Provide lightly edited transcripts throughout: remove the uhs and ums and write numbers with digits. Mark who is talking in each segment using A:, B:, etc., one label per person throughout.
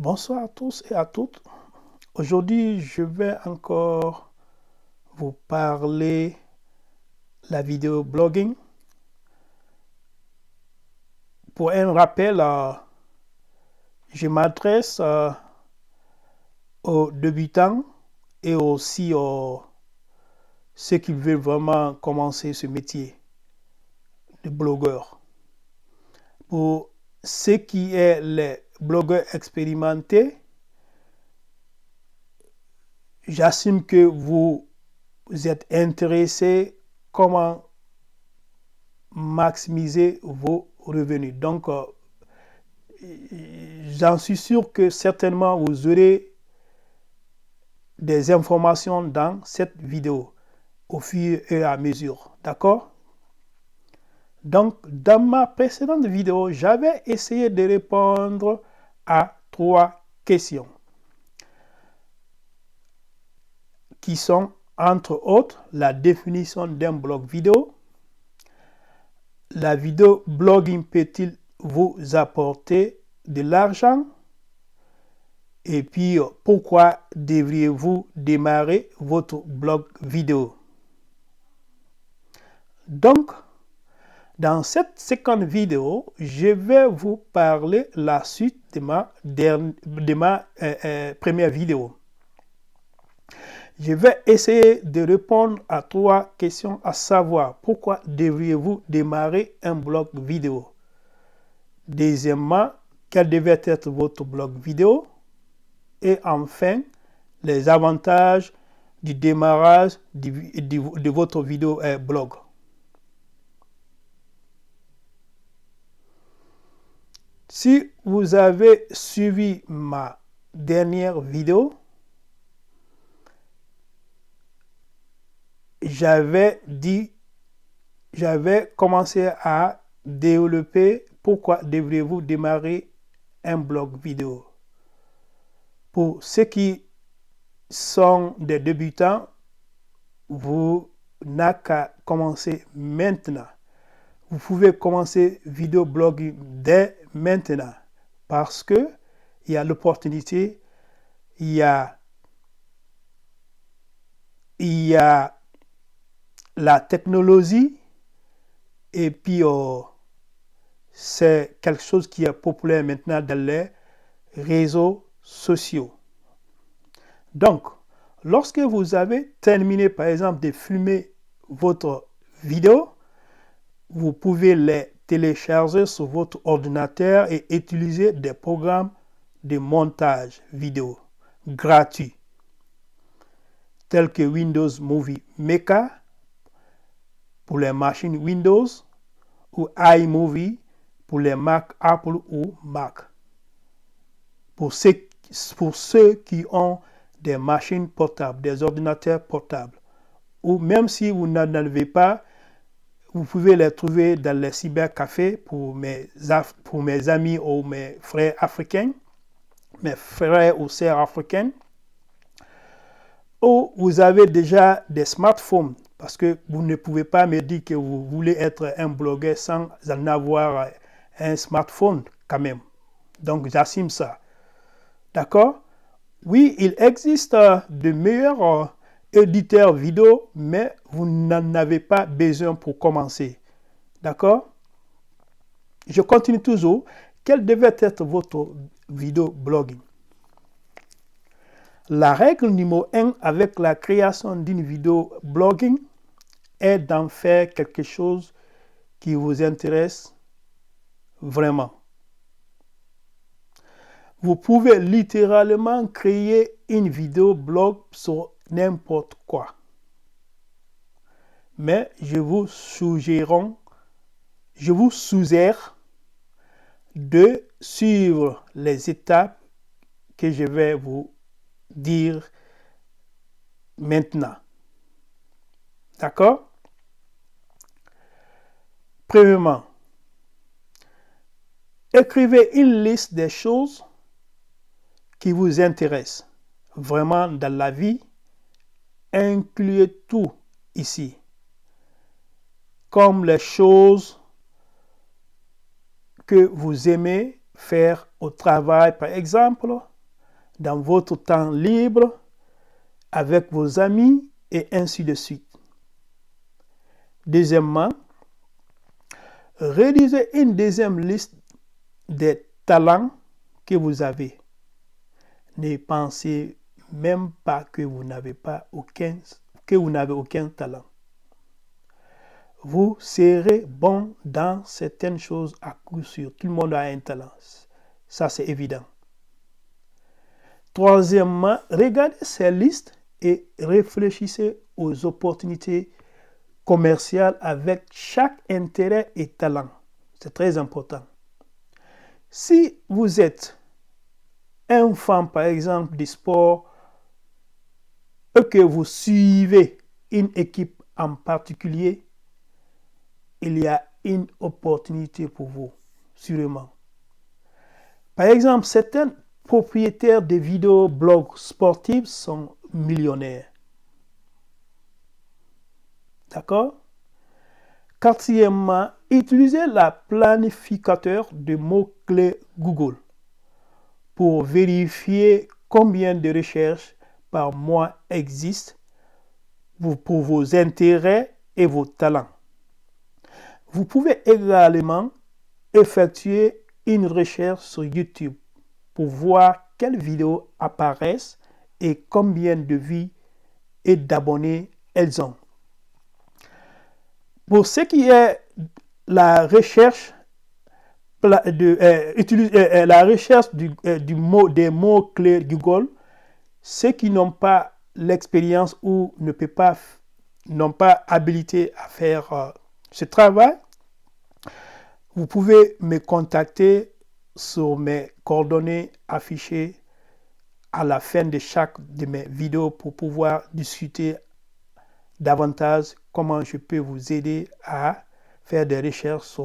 A: Bonsoir à tous et à toutes. Aujourd'hui, je vais encore vous parler de la vidéo blogging. Pour un rappel, je m'adresse aux débutants et aussi aux ceux qui veulent vraiment commencer ce métier de blogueur. Pour ceux qui sont les blogueurs expérimentés, j'assume que vous êtes intéressés comment maximiser vos revenus. Donc, j'en suis sûr que certainement vous aurez des informations dans cette vidéo au fur et à mesure. D'accord? Donc, dans ma précédente vidéo, j'avais essayé de répondre à 3 questions qui sont, entre autres, la définition d'un blog vidéo. La vidéo blogging peut-il vous apporter de l'argent? Et puis, pourquoi devriez-vous démarrer votre blog vidéo? Donc, dans cette seconde vidéo, je vais vous parler la suite de ma première vidéo. Je vais essayer de répondre à 3 questions, à savoir pourquoi devriez-vous démarrer un blog vidéo? Deuxièmement, quel devait être votre blog vidéo? Et enfin, les avantages du démarrage de votre vidéo blog. Si vous avez suivi ma dernière vidéo, j'avais commencé à développer pourquoi devriez-vous démarrer un blog vidéo. Pour ceux qui sont des débutants, vous n'avez qu'à commencer maintenant. Vous pouvez commencer vidéo blogging dès maintenant parce que il y a l'opportunité, il y a la technologie et puis c'est quelque chose qui est populaire maintenant dans les réseaux sociaux. Donc, lorsque vous avez terminé par exemple de filmer votre vidéo, vous pouvez les télécharger sur votre ordinateur et utiliser des programmes de montage vidéo gratuits tels que Windows Movie Maker pour les machines Windows ou iMovie pour les Mac Apple ou Mac. Pour ceux qui ont des machines portables, des ordinateurs portables, ou même si vous n'en avez pas, vous pouvez les trouver dans les cybercafés pour mes amis ou mes frères africains, mes frères ou sœurs africains. Ou vous avez déjà des smartphones, parce que vous ne pouvez pas me dire que vous voulez être un blogueur sans en avoir un smartphone quand même. Donc j'assume ça. D'accord? Oui, il existe de meilleurs éditeurs vidéo, mais vous n'en avez pas besoin pour commencer. D'accord? Je continue toujours. Quelle devait être votre vidéo blogging? La règle numéro 1 avec la création d'une vidéo blogging est d'en faire quelque chose qui vous intéresse vraiment. Vous pouvez littéralement créer une vidéo blog sur n'importe quoi. Mais je vous suggère de suivre les étapes que je vais vous dire maintenant. D'accord? Premièrement, écrivez une liste des choses qui vous intéressent vraiment dans la vie. Incluez tout ici, comme les choses que vous aimez faire au travail, par exemple, dans votre temps libre, avec vos amis et ainsi de suite. Deuxièmement, réalisez une deuxième liste des talents que vous avez. Ne pensez même pas que vous n'avez aucun talent. Vous serez bon dans certaines choses à coup sûr. Tout le monde a un talent. Ça, c'est évident. Troisièmement, regardez ces listes et réfléchissez aux opportunités commerciales avec chaque intérêt et talent. C'est très important. Si vous êtes un fan, par exemple, du sport, et que vous suivez une équipe en particulier, il y a une opportunité pour vous, sûrement. Par exemple, certains propriétaires de vidéoblogs sportifs sont millionnaires. D'accord? Quatrièmement, utilisez le planificateur de mots-clés Google pour vérifier combien de recherches par mois existent pour vos intérêts et vos talents. Vous pouvez également effectuer une recherche sur YouTube pour voir quelles vidéos apparaissent et combien de vues et d'abonnés elles ont. Pour ce qui est la recherche, des mots-clés Google, ceux qui n'ont pas l'expérience ou n'ont pas habilité à faire ce travail, vous pouvez me contacter sur mes coordonnées affichées à la fin de chaque de mes vidéos pour pouvoir discuter davantage comment je peux vous aider à faire des recherches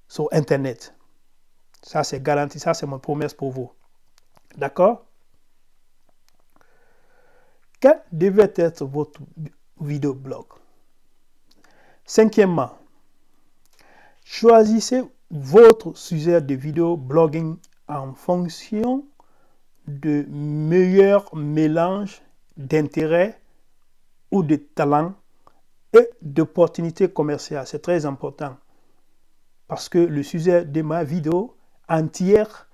A: sur Internet. Ça, c'est garanti. Ça, c'est mon promesse pour vous. D'accord? Quel devait être votre vidéoblog? Cinquièmement, choisissez votre sujet de vidéo blogging en fonction de meilleur mélange d'intérêts ou de talents et d'opportunités commerciales. C'est très important parce que le sujet de ma vidéo entière,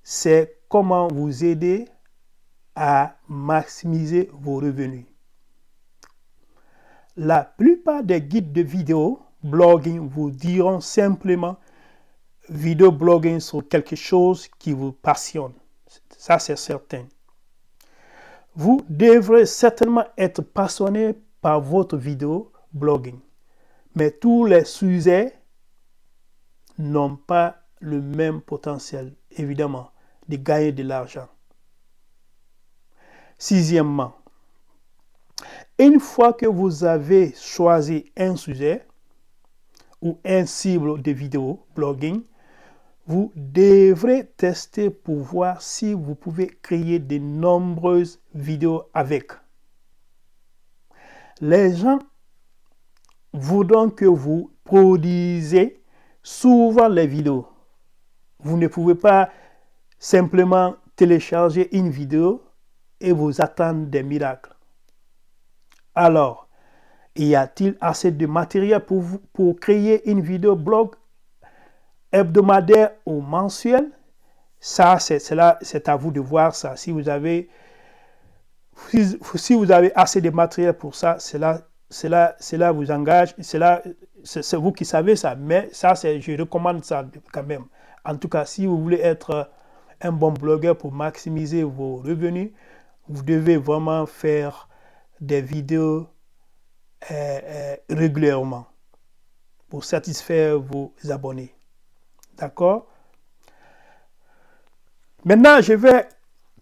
A: c'est comment vous aider à maximiser vos revenus. La plupart des guides de vidéo blogging vous diront simplement vidéo blogging sur quelque chose qui vous passionne. Ça, c'est certain. Vous devrez certainement être passionné par votre vidéo blogging. Mais tous les sujets n'ont pas le même potentiel, évidemment, de gagner de l'argent. Sixièmement, une fois que vous avez choisi un sujet ou un cible de vidéo blogging, vous devrez tester pour voir si vous pouvez créer de nombreuses vidéos avec. Les gens voudront que vous produisez souvent les vidéos. Vous ne pouvez pas simplement télécharger une vidéo et vous attendre des miracles. Alors, y a-t-il assez de matériel pour créer une vidéo blog hebdomadaire ou mensuelle? Ça, c'est à vous de voir ça. Si vous avez assez de matériel pour ça, cela vous engage. C'est vous qui savez ça. Mais ça, je recommande ça quand même. En tout cas, si vous voulez être un bon blogueur pour maximiser vos revenus, vous devez vraiment faire des vidéos régulièrement pour satisfaire vos abonnés. D'accord? Maintenant, je vais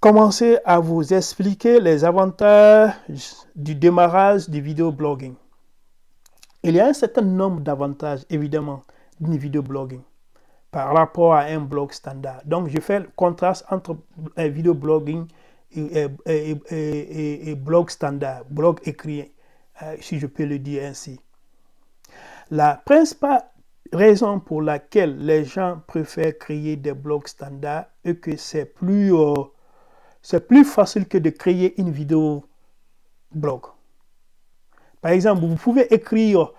A: commencer à vous expliquer les avantages du démarrage du vidéoblogging. Il y a un certain nombre d'avantages, évidemment, du vidéoblogging par rapport à un blog standard. Donc, je fais le contraste entre vidéoblogging et blog standard, blog écrit, si je peux le dire ainsi. La principale raison pour laquelle les gens préfèrent créer des blogs standards est que c'est plus c'est plus facile que de créer une vidéo blog. Par exemple, vous pouvez écrire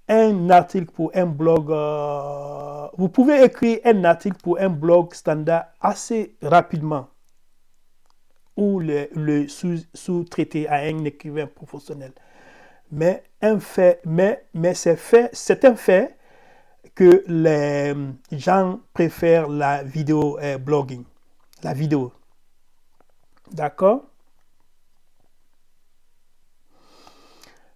A: un article pour un blog, vous pouvez écrire un article pour un blog standard assez rapidement ou le sous-traiter à un écrivain professionnel. Mais c'est un fait que les gens préfèrent la vidéo blogging, la vidéo. D'accord?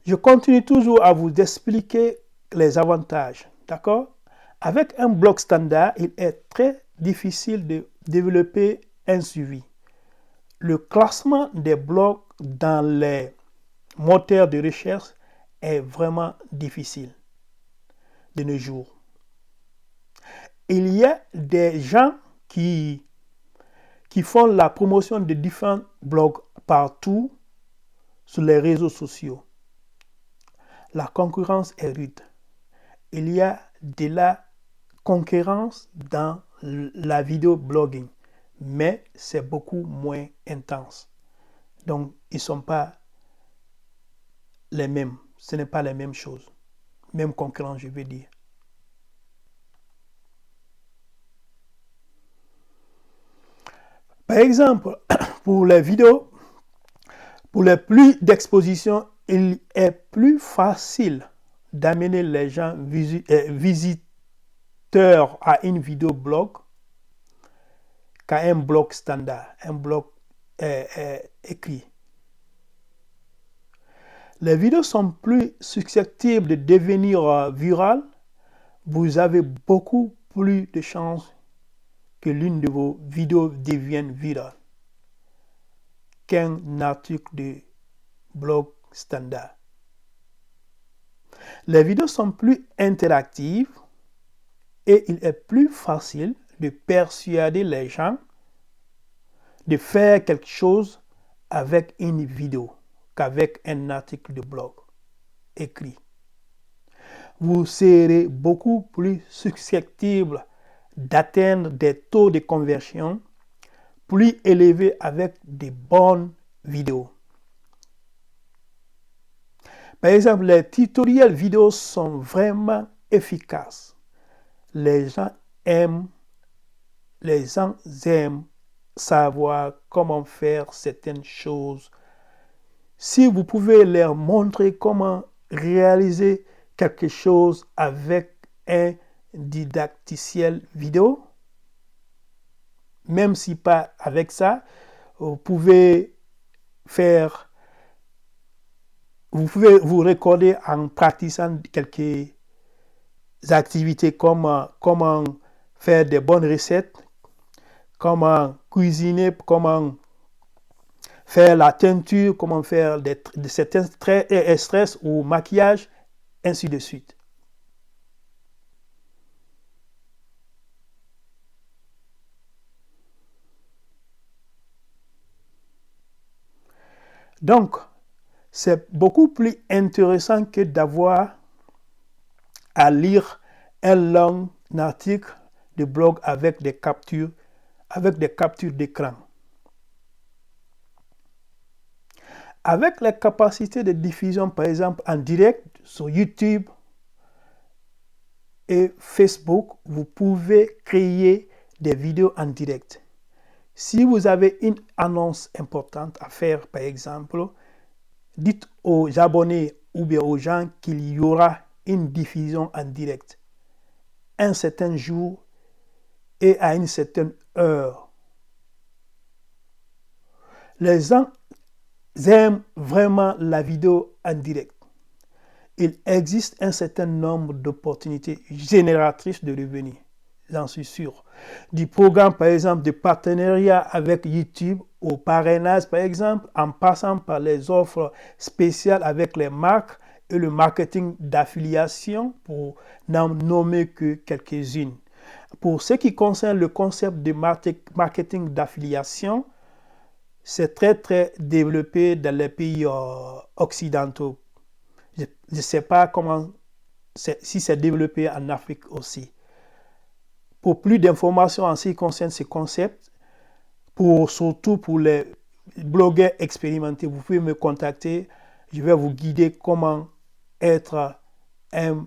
A: Je continue toujours à vous expliquer les avantages. D'accord? Avec un blog standard, il est très difficile de développer un suivi. Le classement des blogs dans les moteurs de recherche est vraiment difficile de nos jours. Il y a des gens qui font la promotion de différents blogs partout sur les réseaux sociaux. La concurrence est rude. Il y a de la concurrence dans la vidéo blogging, mais c'est beaucoup moins intense. Donc, ils ne sont pas les mêmes. Ce n'est pas les mêmes choses. Même concurrence, je veux dire. Par exemple, pour les vidéos, pour les plus d'exposition, il est plus facile d'amener les gens visiteurs à une vidéo blog qu'à un blog standard, un blog écrit. Les vidéos sont plus susceptibles de devenir virales. Vous avez beaucoup plus de chances que l'une de vos vidéos devienne virale qu'un article de blog standard. Les vidéos sont plus interactives et il est plus facile de persuader les gens de faire quelque chose avec une vidéo qu'avec un article de blog écrit. Vous serez beaucoup plus susceptible d'atteindre des taux de conversion plus élevés avec de bonnes vidéos. Par exemple, les tutoriels vidéo sont vraiment efficaces. Les gens aiment savoir comment faire certaines choses. Si vous pouvez leur montrer comment réaliser quelque chose avec un didacticiel vidéo, même si pas avec ça, vous pouvez vous recorder en pratiquant quelques activités comme comment faire des bonnes recettes, comment cuisiner, comment faire la teinture, comment faire certains stress ou maquillage, ainsi de suite. Donc, c'est beaucoup plus intéressant que d'avoir à lire un long article de blog avec des captures d'écran. Avec les capacités de diffusion, par exemple, en direct sur YouTube et Facebook, vous pouvez créer des vidéos en direct. Si vous avez une annonce importante à faire, par exemple, dites aux abonnés ou bien aux gens qu'il y aura une diffusion en direct un certain jour et à une certaine heure. Les gens aiment vraiment la vidéo en direct. Il existe un certain nombre d'opportunités génératrices de revenus, j'en suis sûr. Du programme, par exemple, de partenariat avec YouTube, au parrainage, par exemple, en passant par les offres spéciales avec les marques et le marketing d'affiliation, pour n'en nommer que quelques-unes. Pour ce qui concerne le concept de marketing d'affiliation, c'est très, très développé dans les pays occidentaux. Je ne sais pas si c'est développé en Afrique aussi. Pour plus d'informations en ce qui concerne ce concept, surtout pour les blogueurs expérimentés, vous pouvez me contacter. Je vais vous guider comment être un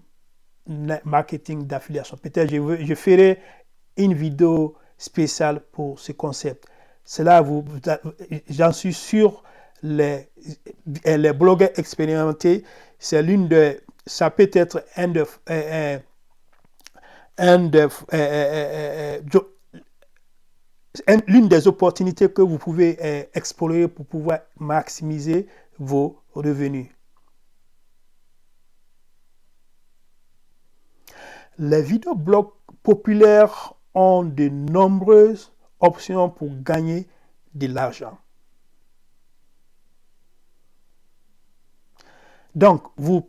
A: marketing d'affiliation. Peut-être je ferai une vidéo spéciale pour ce concept. Cela, j'en suis sûr, les blogueurs expérimentés, c'est ça peut être l'une des opportunités que vous pouvez explorer pour pouvoir maximiser vos revenus. Les vidéoblogs populaires ont de nombreuses options pour gagner de l'argent. Donc, vous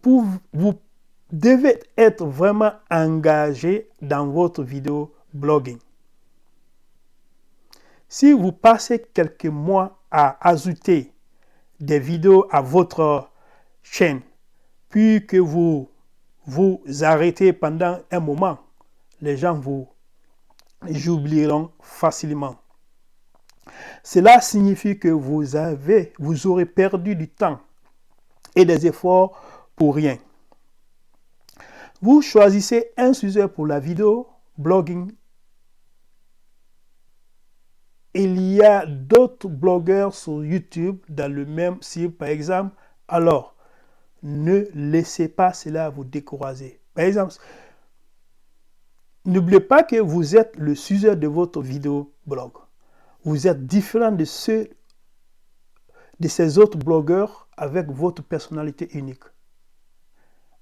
A: devez être vraiment engagé dans votre vidéo blogging. Si vous passez quelques mois à ajouter des vidéos à votre chaîne, puis que vous arrêtez pendant un moment, les gens vous oublieront facilement. Cela signifie que vous aurez perdu du temps et des efforts pour rien. Vous choisissez un sujet pour la vidéo blogging. Il y a d'autres blogueurs sur YouTube dans le même cible, par exemple. Alors, ne laissez pas cela vous décourager. Par exemple, n'oubliez pas que vous êtes le sujet de votre vidéo blog. Vous êtes différent de ces autres blogueurs avec votre personnalité unique.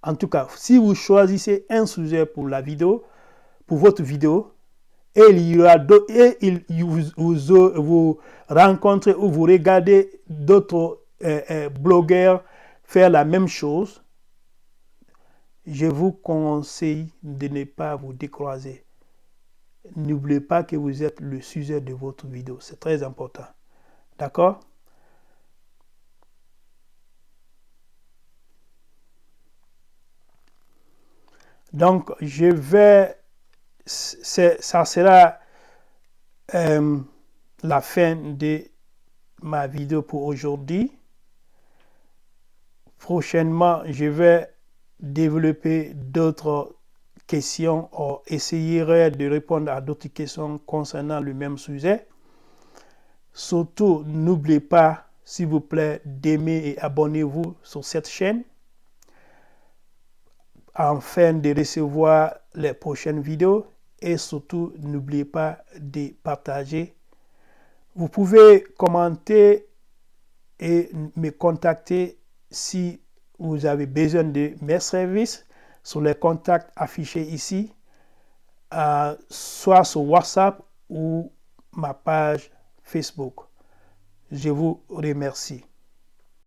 A: En tout cas, si vous choisissez un sujet pour votre vidéo, et vous rencontrez ou vous regardez d'autres blogueurs faire la même chose, je vous conseille de ne pas vous décourager. N'oubliez pas que vous êtes le sujet de votre vidéo. C'est très important. D'accord? Donc, ça sera la fin de ma vidéo pour aujourd'hui. Prochainement, je vais développer d'autres questions ou essayer de répondre à d'autres questions concernant le même sujet. Surtout, n'oubliez pas, s'il vous plaît, d'aimer et abonnez-vous sur cette chaîne afin de recevoir les prochaines vidéos. Et surtout, n'oubliez pas de partager. Vous pouvez commenter et me contacter si vous avez besoin de mes services sur les contacts affichés ici, soit sur WhatsApp ou ma page Facebook. Je vous remercie.